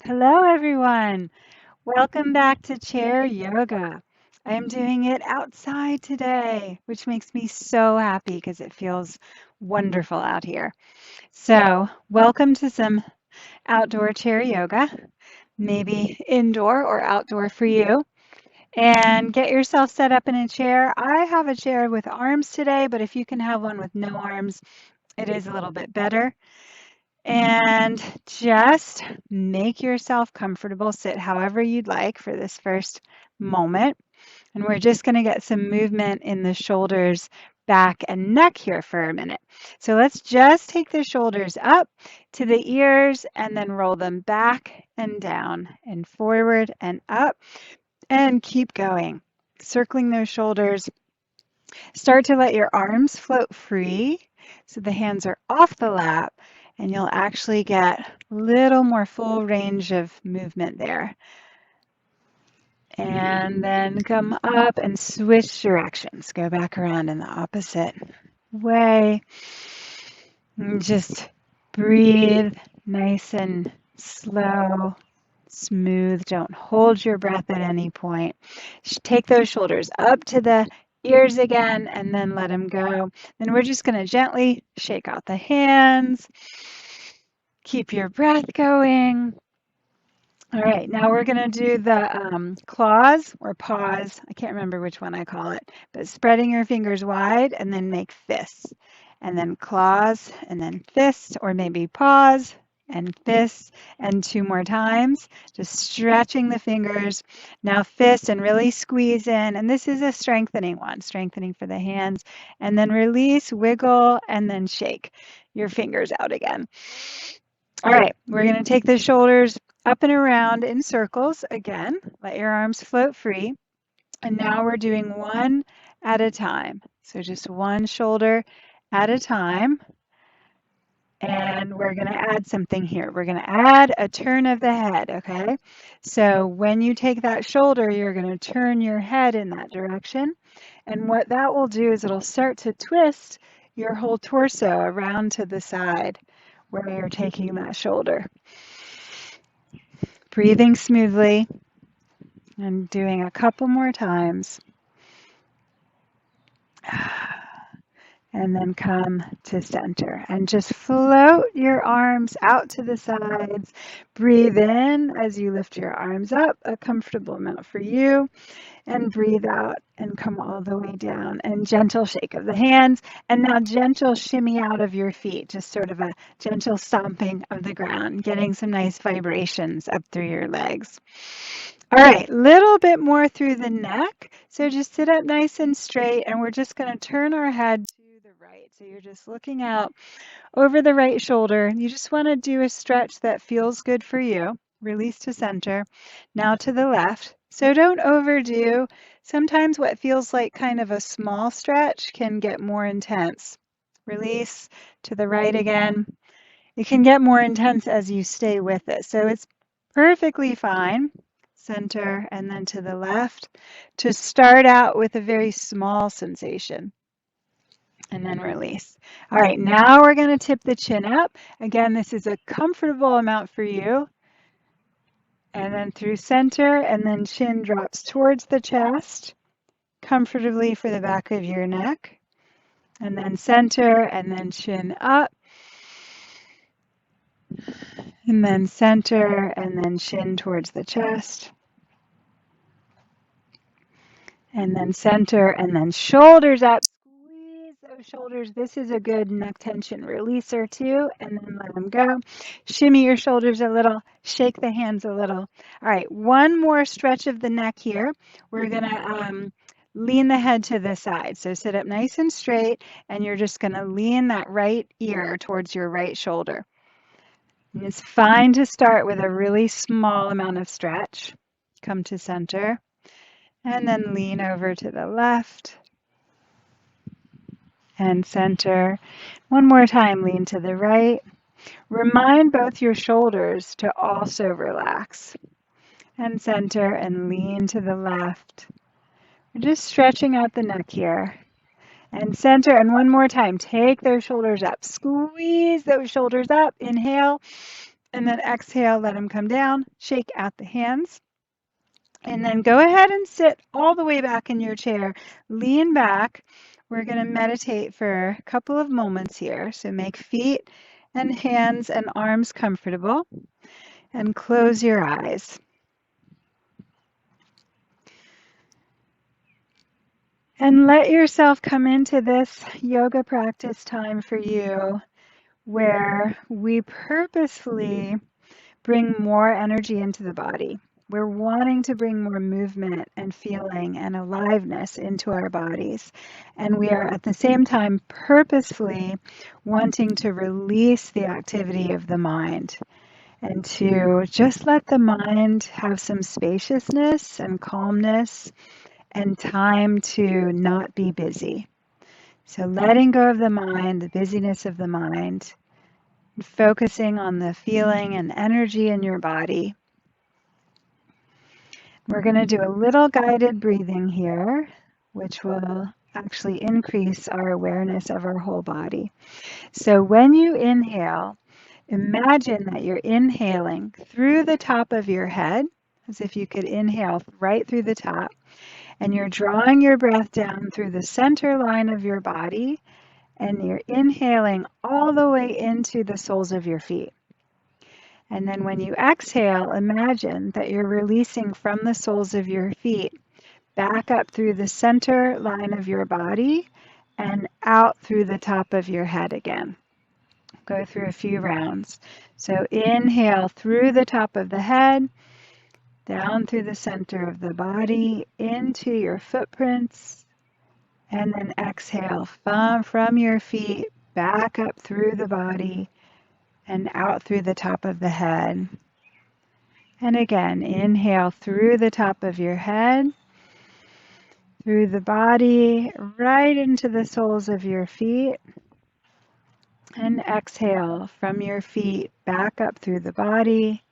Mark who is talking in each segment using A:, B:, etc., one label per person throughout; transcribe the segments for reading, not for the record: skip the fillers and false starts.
A: Hello, everyone. Welcome back to chair yoga. I am doing it outside today, which makes me so happy because it feels wonderful out here. So, welcome to some outdoor chair yoga, maybe indoor or outdoor for you. And get yourself set up in a chair. I have a chair with arms today, but if you can have one with no arms, it is a little bit better. And just make yourself comfortable. Sit however you'd like for this first moment. And we're just going to get some movement in the shoulders, back, and neck here for a minute. So let's just take the shoulders up to the ears and then roll them back and down and forward and up and keep going. Circling those shoulders. Start to let your arms float free so the hands are off the lap and you'll actually get a little more full range of movement there. And then come up and switch directions. Go back around in the opposite way. And just breathe nice and slow, smooth. Don't hold your breath at any point. Take those shoulders up to the ears again and then let them go. Then we're just going to gently shake out the hands. Keep your breath going. All right, now we're going to do the claws or paws. I can't remember which one I call it, but spreading your fingers wide and then make fists. And then claws and then fists, or maybe paws and fists, and 2 more times. Just stretching the fingers. Now fists and really squeeze in. And this is a strengthening one, strengthening for the hands. And then release, wiggle, and then shake your fingers out again. All right, we're going to take the shoulders up and around in circles again. Let your arms float free. And now we're doing one at a time. So just one shoulder at a time. And we're going to add something here. We're going to add a turn of the head, okay? So when you take that shoulder, you're going to turn your head in that direction. And what that will do is it'll start to twist your whole torso around to the side where you're taking that shoulder. Breathing smoothly and doing a couple more times. And then come to center and just float your arms out to the sides. Breathe in as you lift your arms up, a comfortable amount for you. And breathe out and come all the way down, and gentle shake of the hands, and now gentle shimmy out of your feet, just sort of a gentle stomping of the ground, getting some nice vibrations up through your legs. All right, little bit more through the neck. So just sit up nice and straight, and we're just going to turn our head to the right. So you're just looking out over the right shoulder. You just want to do a stretch that feels good for you. Release to center. Now to the left. So don't overdo. Sometimes what feels like kind of a small stretch can get more intense. Release to the right again. It can get more intense as you stay with it. So it's perfectly fine. Center and then to the left. To start out with a very small sensation. And then release. All right, now we're going to tip the chin up. Again, this is a comfortable amount for you. And then through center, and then chin drops towards the chest, comfortably for the back of your neck. And then center, and then chin up. And then center, and then chin towards the chest. And then center, and then shoulders up. Squeeze those shoulders. This is a good neck tension releaser too. And then let them go. Shimmy your shoulders a little. Shake the hands a little. All right, one more stretch of the neck here. We're going to lean the head to the side. So sit up nice and straight, and you're just going to lean that right ear towards your right shoulder. And it's fine to start with a really small amount of stretch. Come to center. And then lean over to the left and center. One more time, lean to the right. Remind both your shoulders to also relax. And center and lean to the left. We're just stretching out the neck here. And center, and one more time, take those shoulders up. Squeeze those shoulders up. Inhale. And then exhale, let them come down, shake out the hands. And then go ahead and sit all the way back in your chair. Lean back. We're going to meditate for a couple of moments here. So make feet and hands and arms comfortable and close your eyes. And let yourself come into this yoga practice time for you where we purposefully bring more energy into the body. We're wanting to bring more movement and feeling and aliveness into our bodies. And we are at the same time purposefully wanting to release the activity of the mind and to just let the mind have some spaciousness and calmness and time to not be busy. So letting go of the mind, the busyness of the mind, focusing on the feeling and energy in your body. We're going to do a little guided breathing here, which will actually increase our awareness of our whole body. So when you inhale, imagine that you're inhaling through the top of your head, as if you could inhale right through the top, and you're drawing your breath down through the center line of your body, and you're inhaling all the way into the soles of your feet. And then when you exhale, imagine that you're releasing from the soles of your feet back up through the center line of your body and out through the top of your head again. Go through a few rounds. So inhale through the top of the head, down through the center of the body, into your footprints, and then exhale from your feet back up through the body and out through the top of the head. And again, inhale through the top of your head, through the body, right into the soles of your feet. And exhale from your feet back up through the body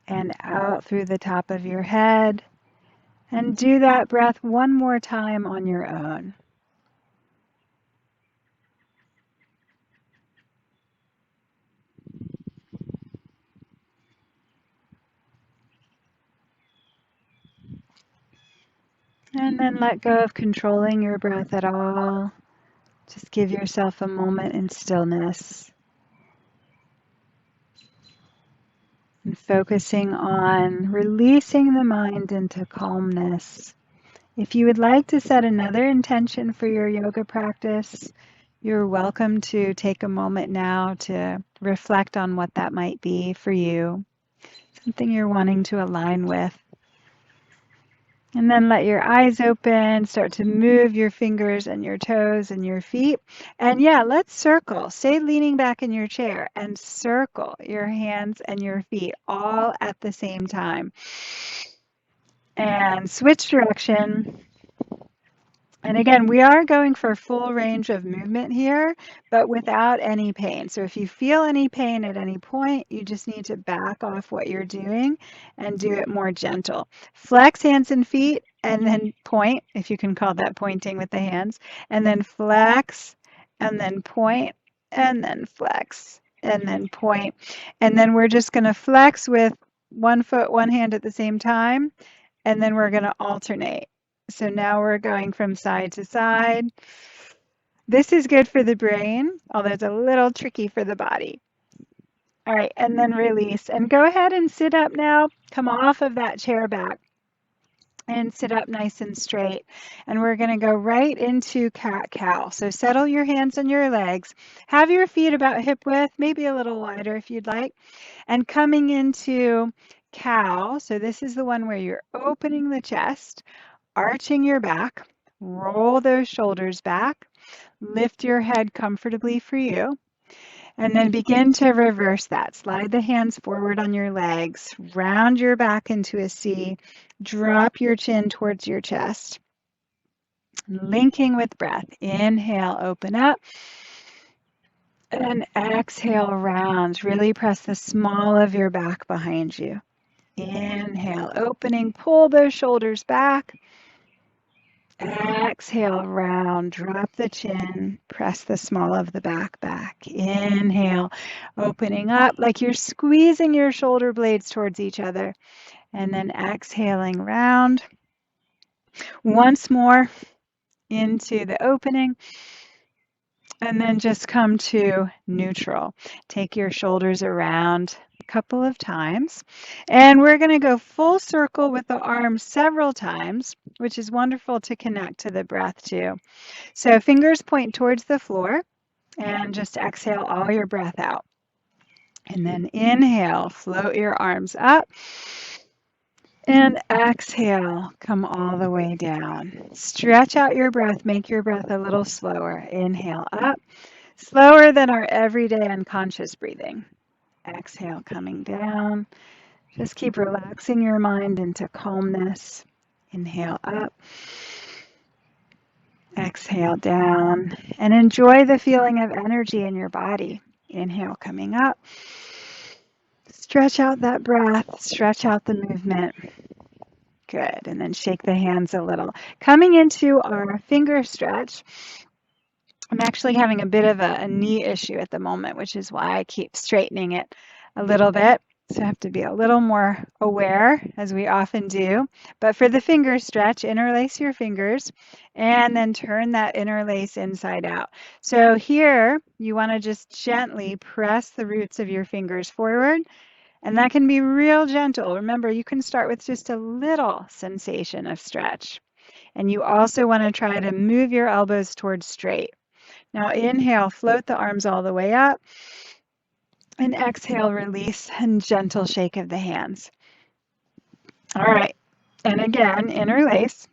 A: and out through the top of your head. And do that breath one more time on your own. And then let go of controlling your breath at all. Just give yourself a moment in stillness. And focusing on releasing the mind into calmness. If you would like to set another intention for your yoga practice, you're welcome to take a moment now to reflect on what that might be for you, something you're wanting to align with. And then let your eyes open, start to move your fingers and your toes and your feet. And yeah, let's circle. Stay leaning back in your chair and circle your hands and your feet all at the same time. And switch direction. And again, we are going for full range of movement here, but without any pain. So if you feel any pain at any point, you just need to back off what you're doing and do it more gentle. Flex hands and feet and then point, if you can call that pointing with the hands, and then flex and then point and then flex and then point. And then we're just going to flex with one foot, one hand at the same time, and then we're going to alternate. So now we're going from side to side. This is good for the brain, although it's a little tricky for the body. All right, and then release. And go ahead and sit up now. Come off of that chair back and sit up nice and straight. And we're going to go right into cat-cow. So settle your hands on your legs. Have your feet about hip width, maybe a little wider if you'd like. And coming into cow, so this is the one where you're opening the chest, arching your back, roll those shoulders back, lift your head comfortably for you, and then begin to reverse that. Slide the hands forward on your legs, round your back into a C, drop your chin towards your chest. Linking with breath. Inhale, open up, and exhale, round. Really press the small of your back behind you. Inhale, opening, pull those shoulders back. Exhale, round, drop the chin, press the small of the back back. Inhale, opening up like you're squeezing your shoulder blades towards each other. And then exhaling round. Once more into the opening. And then just come to neutral. Take your shoulders around a couple of times. And we're going to go full circle with the arms several times, which is wonderful to connect to the breath too. So fingers point towards the floor and just exhale all your breath out. And then inhale, float your arms up. And exhale, come all the way down. Stretch out your breath, make your breath a little slower. Inhale up. Slower than our everyday unconscious breathing. Exhale, coming down. Just keep relaxing your mind into calmness. Inhale up. Exhale down. And enjoy the feeling of energy in your body. Inhale, coming up. Stretch out that breath. Stretch out the movement. Good. And then shake the hands a little. Coming into our finger stretch. I'm actually having a bit of a knee issue at the moment, which is why I keep straightening it a little bit. So I have to be a little more aware, as we often do. But for the finger stretch, interlace your fingers and then turn that interlace inside out. So here, you want to just gently press the roots of your fingers forward. And that can be real gentle. Remember, you can start with just a little sensation of stretch. And you also want to try to move your elbows towards straight. Now inhale, float the arms all the way up. And exhale, release, and gentle shake of the hands. All right, and again, interlace.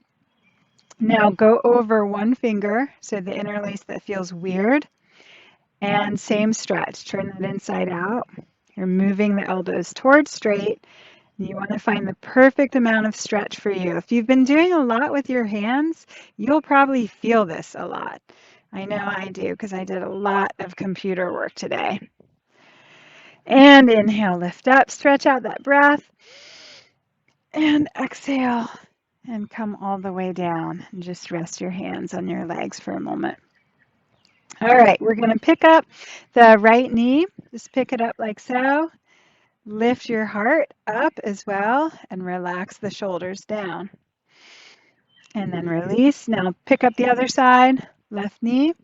A: Now go over one finger, so the interlace that feels weird. And same stretch, turn that inside out. You're moving the elbows towards straight. You want to find the perfect amount of stretch for you. If you've been doing a lot with your hands, you'll probably feel this a lot. I know I do because I did a lot of computer work today. And inhale, lift up, stretch out that breath. And exhale and come all the way down. And just rest your hands on your legs for a moment. All right, we're going to pick up the right knee. Just pick it up like so. Lift your heart up as well and relax the shoulders down. And then release. Now pick up the other side, left knee.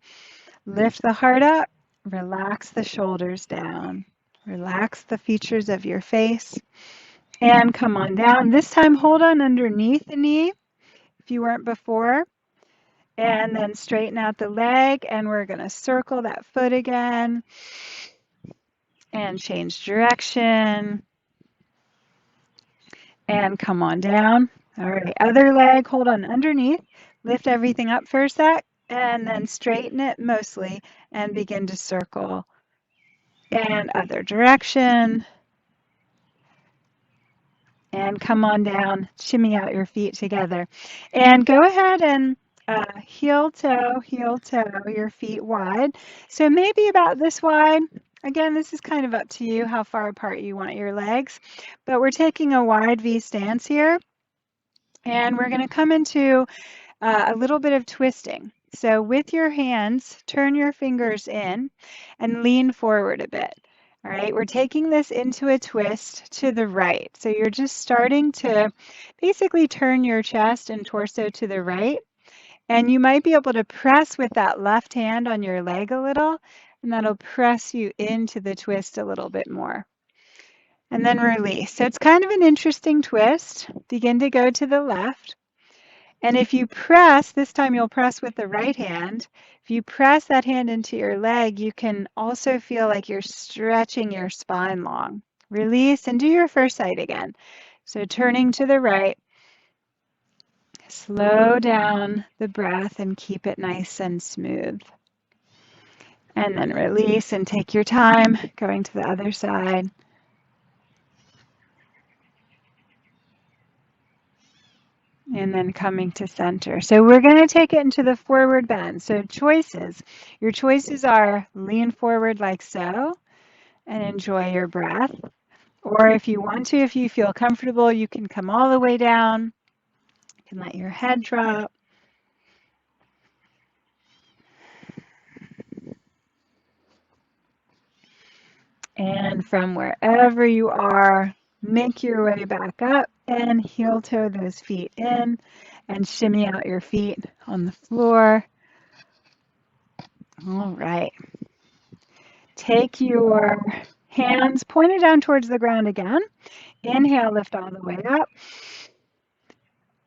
A: Lift the heart up, relax the shoulders down. Relax the features of your face. And come on down. This time hold on underneath the knee if you weren't before. And then straighten out the leg and we're going to circle that foot again. And change direction. And come on down. All right, other leg, hold on underneath. Lift everything up for a sec. And then straighten it mostly and begin to circle. And other direction. And come on down, shimmy out your feet together. And go ahead and heel toe, your feet wide. So maybe about this wide. Again, this is kind of up to you how far apart you want your legs. But we're taking a wide V stance here. And we're going to come into a little bit of twisting. So with your hands, turn your fingers in and lean forward a bit. All right, we're taking this into a twist to the right. So you're just starting to basically turn your chest and torso to the right. And you might be able to press with that left hand on your leg a little, and that'll press you into the twist a little bit more. And then release. So it's kind of an interesting twist. Begin to go to the left. And if you press, this time you'll press with the right hand. If you press that hand into your leg, you can also feel like you're stretching your spine long. Release and do your first side again. So turning to the right, slow down the breath and keep it nice and smooth. And then release and take your time going to the other side. And then coming to center. So we're going to take it into the forward bend. So choices. Your choices are lean forward like so and enjoy your breath. Or if you want to, if you feel comfortable, you can come all the way down. You can let your head drop. And from wherever you are, make your way back up and heel toe those feet in and shimmy out your feet on the floor. All right. Take your hands pointed down towards the ground again. Inhale, lift all the way up.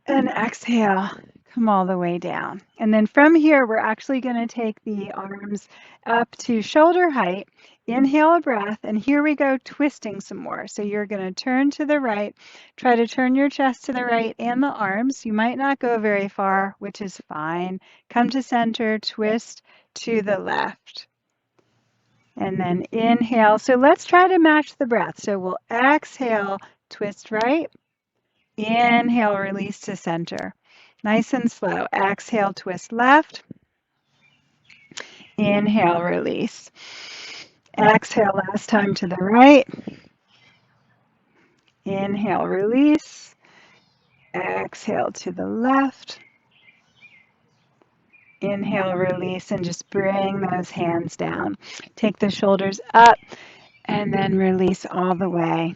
A: And exhale, come all the way down. And then from here, we're actually going to take the arms up to shoulder height. Inhale a breath, and here we go, twisting some more. So you're going to turn to the right, try to turn your chest to the right and the arms. You might not go very far, which is fine. Come to center, twist to the left. And then inhale. So let's try to match the breath. So we'll exhale, twist right. Inhale, release to center. Nice and slow. Exhale, twist left. Inhale, release. Exhale, last time to the right. Inhale, release. Exhale to the left. Inhale, release, and just bring those hands down. Take the shoulders up and then release all the way.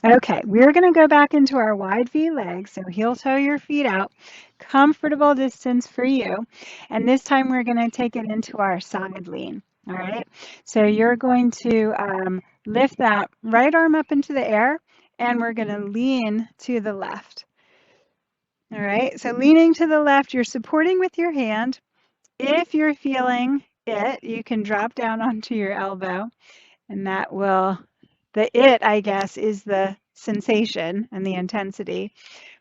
A: Okay, we're going to go back into our wide V legs, so heel toe your feet out, comfortable distance for you, and this time we're going to take it into our side lean, all right? So you're going to lift that right arm up into the air, and we're going to lean to the left, all right? So leaning to the left, you're supporting with your hand. If you're feeling it, you can drop down onto your elbow, and that will... The it, I guess, is the sensation and the intensity.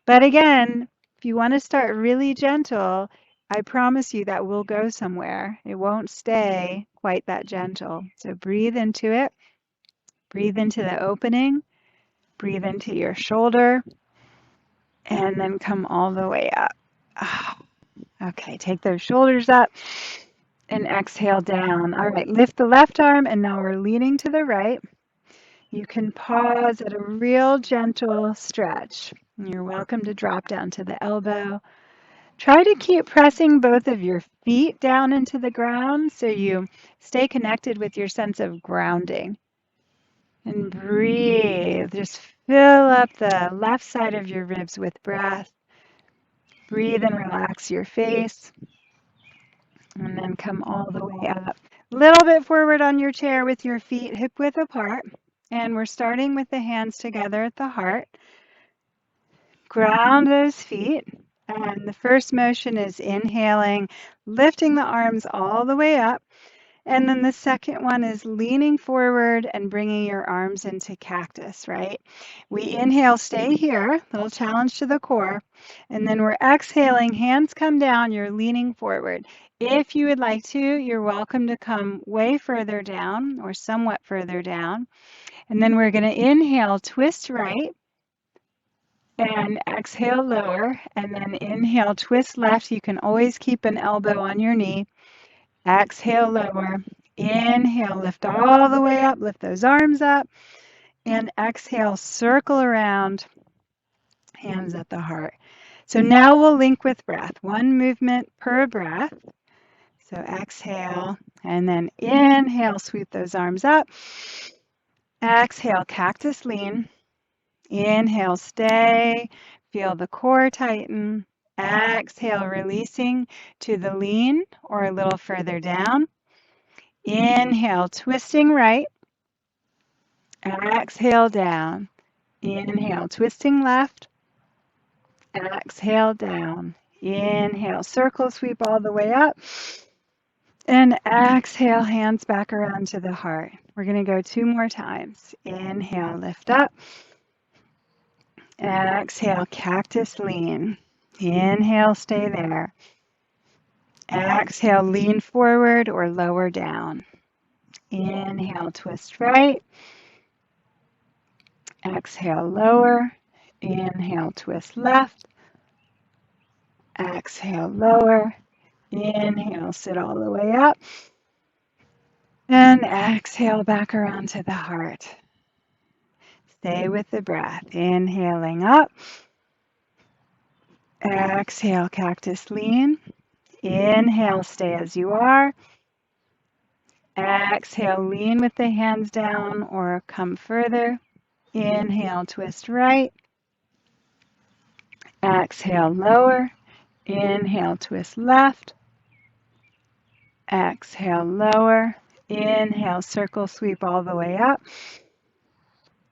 A: But again, if you want to start really gentle, I promise you that will go somewhere. It won't stay quite that gentle. So breathe into it. Breathe into the opening. Breathe into your shoulder. And then come all the way up. Okay, take those shoulders up and exhale down. All right, lift the left arm, and now we're leaning to the right. You can pause at a real gentle stretch. You're welcome to drop down to the elbow. Try to keep pressing both of your feet down into the ground so you stay connected with your sense of grounding. And breathe. Just fill up the left side of your ribs with breath. Breathe and relax your face. And then come all the way up. A little bit forward on your chair with your feet hip width apart. And we're starting with the hands together at the heart. Ground those feet. And the first motion is inhaling, lifting the arms all the way up. And then the second one is leaning forward and bringing your arms into cactus, right? We inhale, stay here, little challenge to the core. And then we're exhaling, hands come down, you're leaning forward. If you would like to, you're welcome to come way further down or somewhat further down. And then we're going to inhale, twist right. And exhale, lower. And then inhale, twist left. You can always keep an elbow on your knee. Exhale, lower. Inhale, lift all the way up. Lift those arms up. And exhale, circle around. Hands at the heart. So now we'll link with breath. One movement per breath. So exhale. And then inhale, sweep those arms up. Exhale, cactus lean. Inhale, stay. Feel the core tighten. Exhale, releasing to the lean or a little further down. Inhale, twisting right. Exhale, down. Inhale, twisting left. Exhale, down. Inhale, circle sweep all the way up. And exhale, hands back around to the heart. We're going to go 2 more times. Inhale, lift up. Exhale, cactus lean. Inhale, stay there. Exhale, lean forward or lower down. Inhale, twist right. Exhale, lower. Inhale, twist left. Exhale, lower. Inhale, sit all the way up. And exhale back around to the heart. Stay with the breath. Inhaling up. Exhale, cactus lean. Inhale, stay as you are. Exhale, lean with the hands down or come further. Inhale, twist right. Exhale, lower. Inhale, twist left. Exhale, lower. Inhale, circle sweep all the way up.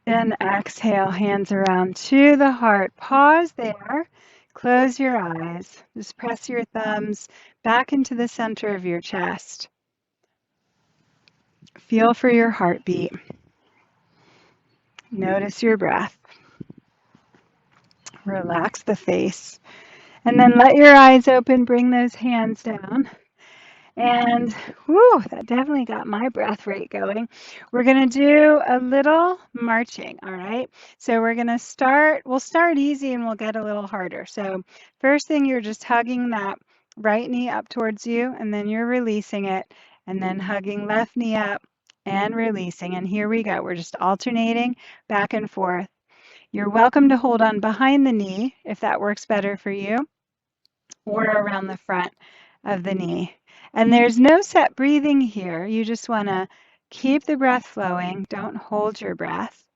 A: Then exhale, hands around to the heart. Pause there. Close your eyes. Just press your thumbs back into the center of your chest. Feel for your heartbeat. Notice your breath. Relax the face. And then let your eyes open. Bring those hands down. And whew, that definitely got my breath rate going. We're going to do a little marching, all right? So we'll start easy and we'll get a little harder. So first thing, you're just hugging that right knee up towards you, and then you're releasing it, and then hugging left knee up and releasing. And here we go. We're just alternating back and forth. You're welcome to hold on behind the knee if that works better for you, or around the front of the knee. And there's no set breathing here. You just want to keep the breath flowing. Don't hold your breath.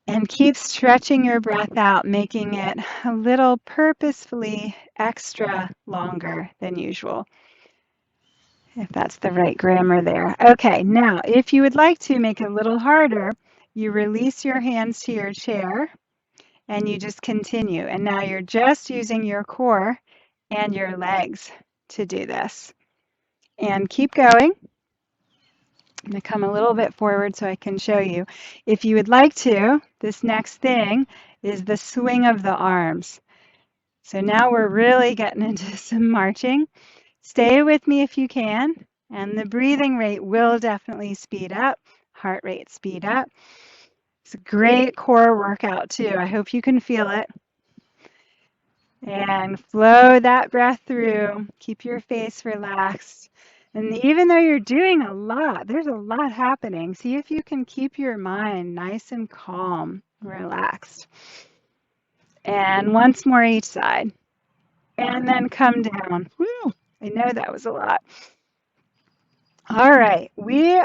A: And keep stretching your breath out, making it a little purposefully extra longer than usual, if that's the right grammar there. Okay, now if you would like to make it a little harder, you release your hands to your chair and you just continue. And now you're just using your core and your legs to do this. And keep going. I'm going to come a little bit forward so I can show you. If you would like to, this next thing is the swing of the arms. So now we're really getting into some marching. Stay with me if you can, and the breathing rate will definitely speed up, heart rate speed up. It's a great core workout too. I hope you can feel it. And flow that breath through. Keep your face relaxed. And even though you're doing a lot, there's a lot happening. See if you can keep your mind nice and calm, relaxed. And once more each side. And then come down. Woo, I know that was a lot. All right, we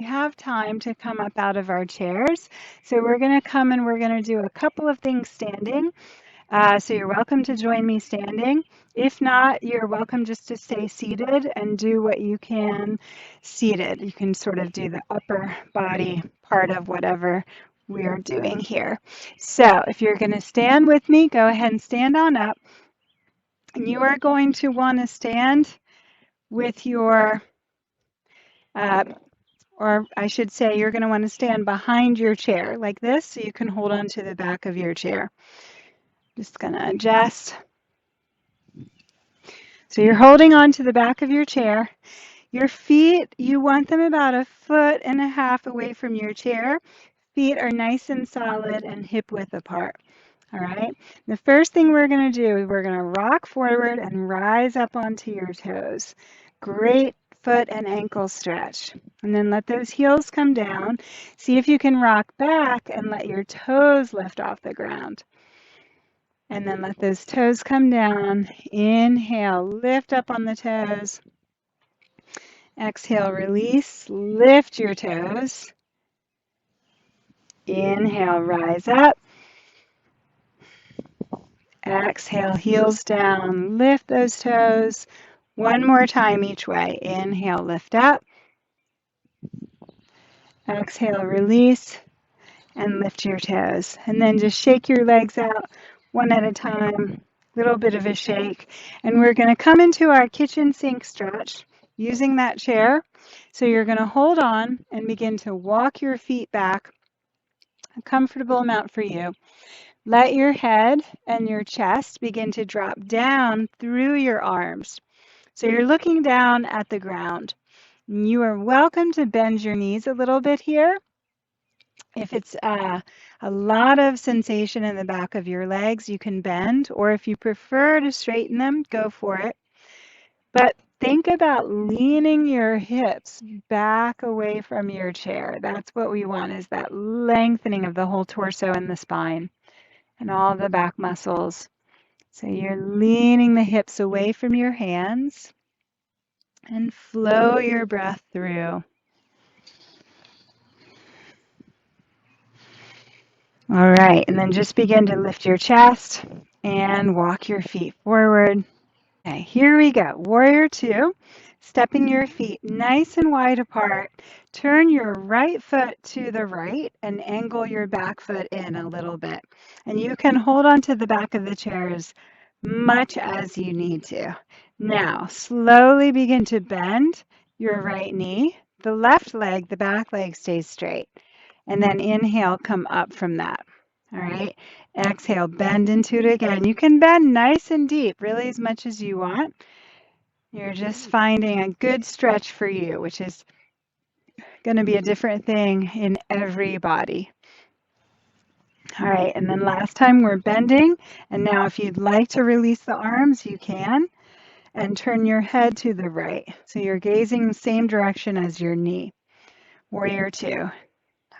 A: have time to come up out of our chairs. So we're going to come and we're going to do a couple of things standing. So you're welcome to join me standing. If not, you're welcome just to stay seated and do what you can seated. You can sort of do the upper body part of whatever we are doing here. So if you're going to stand with me, go ahead and stand on up. And you are going to want to stand with your, or I should say, you're going to want to stand behind your chair like this so you can hold on to the back of your chair. Just going to adjust. So you're holding on to the back of your chair. Your feet, you want them about 1.5 feet away from your chair. Feet are nice and solid and hip width apart. All right. The first thing we're going to do is we're going to rock forward and rise up onto your toes. Great foot and ankle stretch. And then let those heels come down. See if you can rock back and let your toes lift off the ground. And then let those toes come down. Inhale, lift up on the toes. Exhale, release, lift your toes. Inhale, rise up. Exhale, heels down, lift those toes. One more time each way. Inhale, lift up. Exhale, release, and lift your toes. And then just shake your legs out one at a time, little bit of a shake. And we're going to come into our kitchen sink stretch using that chair. So you're going to hold on and begin to walk your feet back a comfortable amount for you. Let your head and your chest begin to drop down through your arms. So you're looking down at the ground. You are welcome to bend your knees a little bit here. If it's a lot of sensation in the back of your legs, you can bend, or if you prefer to straighten them, go for it. But think about leaning your hips back away from your chair. That's what we want, is that lengthening of the whole torso and the spine and all the back muscles. So you're leaning the hips away from your hands. and flow your breath through. All right, and then just begin to lift your chest and walk your feet forward. Okay, here we go. Warrior two, stepping your feet nice and wide apart. Turn your right foot to the right and angle your back foot in a little bit. And you can hold on to the back of the chair as much as you need to. Now, slowly begin to bend your right knee. The left leg, the back leg stays straight. And then inhale, come up from that. All right. Exhale, bend into it again. You can bend nice and deep, really as much as you want. You're just finding a good stretch for you, which is going to be a different thing in every body. All right, and then last time we're bending, and now if you'd like to release the arms, you can, and turn your head to the right. So you're gazing the same direction as your knee. Warrior two.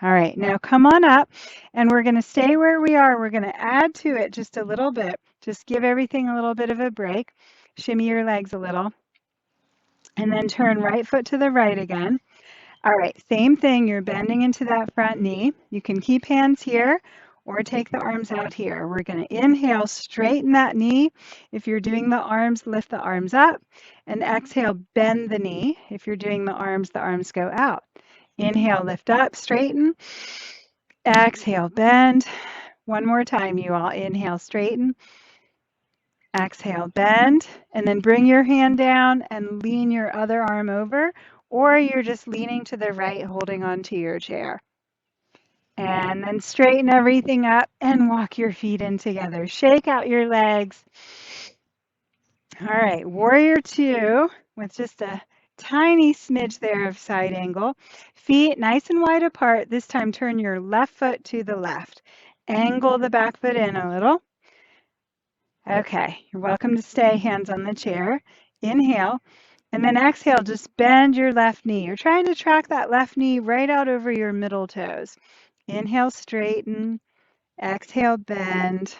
A: All right, now come on up, and we're going to stay where we are. We're going to add to it just a little bit. Just give everything a little bit of a break. Shimmy your legs a little, and then turn right foot to the right again. All right, same thing. You're bending into that front knee. You can keep hands here or take the arms out here. We're going to inhale, straighten that knee. If you're doing the arms, lift the arms up, and exhale, bend the knee. If you're doing the arms go out. Inhale, lift up, straighten. Exhale, bend. One more time, you all. Inhale, straighten. Exhale, bend. And then bring your hand down and lean your other arm over, or you're just leaning to the right, holding onto your chair. And then straighten everything up and walk your feet in together. Shake out your legs. All right, warrior two with just a tiny smidge there of side angle. Feet nice and wide apart. This time turn your left foot to the left. Angle the back foot in a little. Okay, you're welcome to stay hands on the chair. Inhale, and then exhale, just bend your left knee. You're trying to track that left knee right out over your middle toes. Inhale, straighten. Exhale, bend.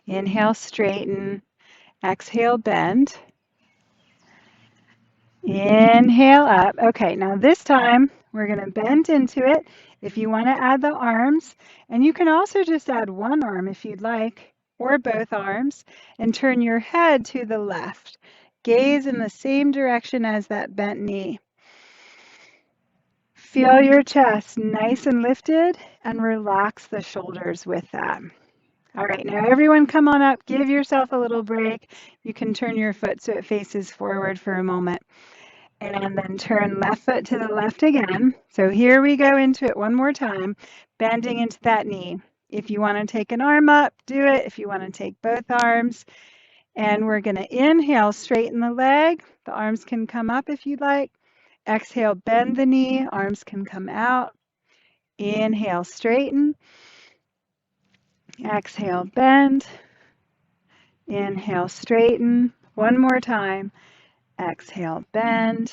A: Inhale, straighten. Exhale, bend. Inhale up. Okay, now this time we're going to bend into it. If you want to add the arms, and you can also just add one arm if you'd like, or both arms, and turn your head to the left. Gaze in the same direction as that bent knee. Feel your chest nice and lifted, and relax the shoulders with that. All right, now everyone come on up. Give yourself a little break. You can turn your foot so it faces forward for a moment. And then turn left foot to the left again. So here we go into it one more time, bending into that knee. If you want to take an arm up, do it. If you want to take both arms. And we're going to inhale, straighten the leg. The arms can come up if you'd like. Exhale, bend the knee. Arms can come out. Inhale, straighten. Exhale, bend. Inhale, straighten. One more time. Exhale, bend.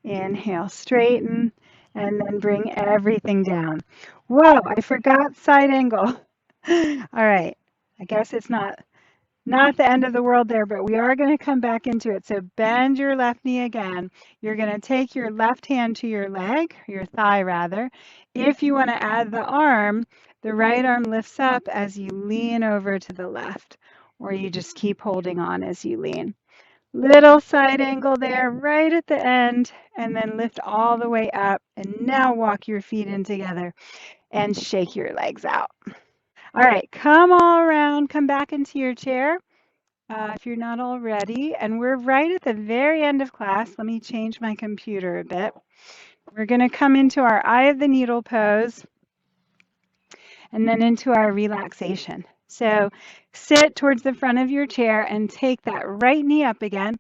A: Inhale, straighten, and then bring everything down. Whoa, I forgot side angle. All right, I guess it's not the end of the world there, but we are going to come back into it. So bend your left knee again. You're going to take your left hand to your leg, your thigh rather. If you want to add the arm, the right arm lifts up as you lean over to the left, or you just keep holding on as you lean. Little side angle there right at the end, and then lift all the way up, and now walk your feet in together and shake your legs out. All right, come all around, come back into your chair if you're not already, and we're right at the very end of class. Let me change my computer a bit. We're going to come into our eye of the needle pose and then into our relaxation. So sit towards the front of your chair and take that right knee up again.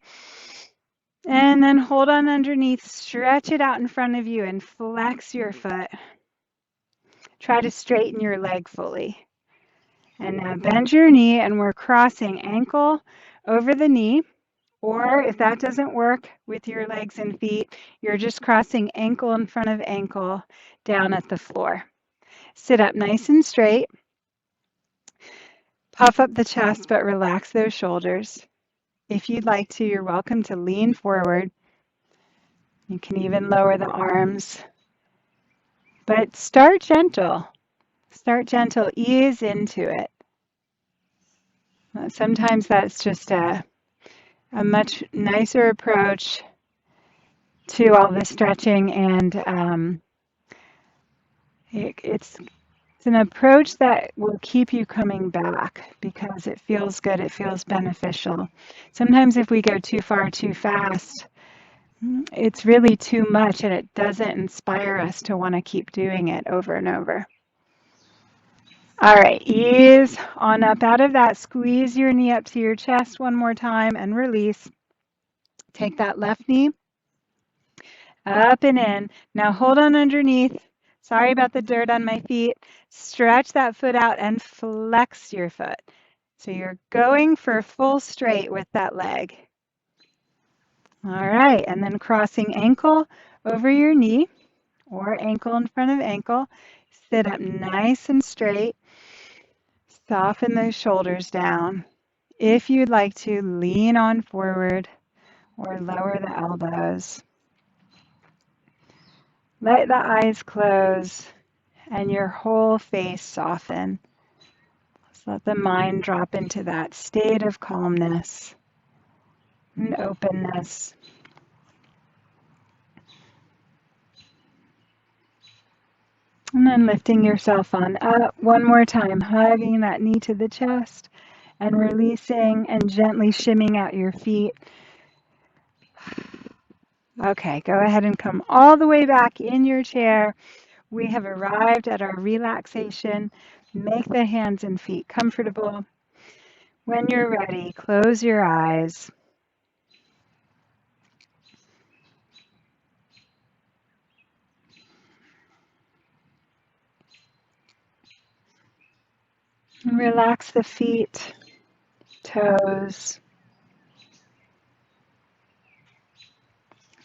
A: And then hold on underneath, stretch it out in front of you and flex your foot. Try to straighten your leg fully. And now bend your knee, and we're crossing ankle over the knee. Or if that doesn't work with your legs and feet, you're just crossing ankle in front of ankle down at the floor. Sit up nice and straight. Puff up the chest, but relax those shoulders. If you'd like to, you're welcome to lean forward. You can even lower the arms, but start gentle. Start gentle, ease into it. Sometimes that's just a much nicer approach to all the stretching, and it's an approach that will keep you coming back because it feels good, it feels beneficial. Sometimes if we go too far too fast, it's really too much and it doesn't inspire us to want to keep doing it over and over. All right, ease on up out of that. Squeeze your knee up to your chest one more time and release. Take that left knee up and in. Now hold on underneath. Sorry about the dirt on my feet. Stretch that foot out and flex your foot. So you're going for full straight with that leg. All right, and then crossing ankle over your knee or ankle in front of ankle. Sit up nice and straight. Soften those shoulders down. If you'd like to, lean on forward or lower the elbows. Let the eyes close and your whole face soften. Just let the mind drop into that state of calmness and openness. And then lifting yourself on up one more time, hugging that knee to the chest and releasing and gently shimming out your feet. Okay, go ahead and come all the way back in your chair. We have arrived at our relaxation. Make the hands and feet comfortable. When you're ready, close your eyes. And relax the feet, toes,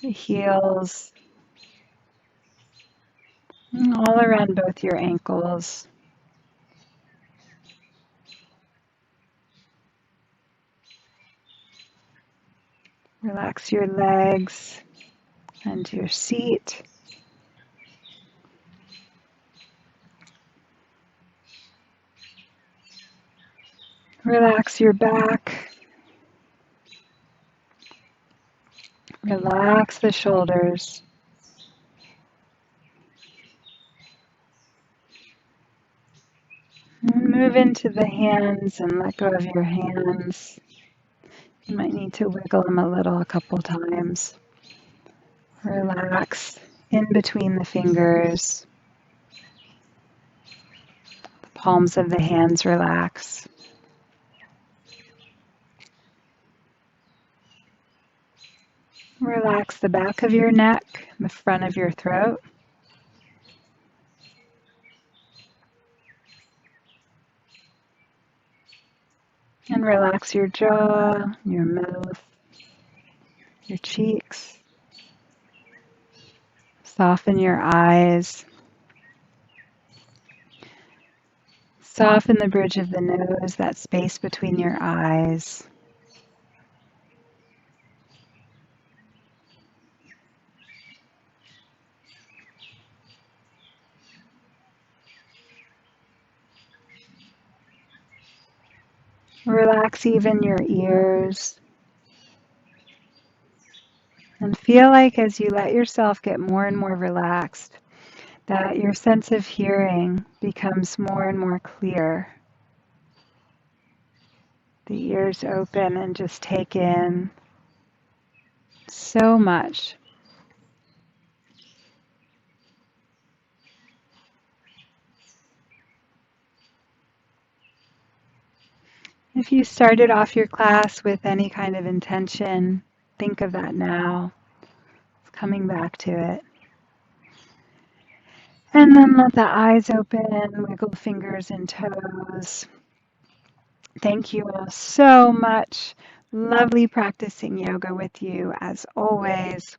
A: the heels, and all around both your ankles. Relax your legs and your seat. Relax your back. Relax the shoulders. And move into the hands and let go of your hands. You might need to wiggle them a couple times. Relax in between the fingers. The palms of the hands relax. Relax the back of your neck, the front of your throat. And relax your jaw, your mouth, your cheeks. Soften your eyes. Soften the bridge of the nose, that space between your eyes. Relax even your ears. And feel like as you let yourself get more and more relaxed, that your sense of hearing becomes more and more clear. The ears open and just take in so much. If you started off your class with any kind of intention, think of that now. It's coming back to it. And then let the eyes open, wiggle fingers and toes. Thank you all so much. Lovely practicing yoga with you as always.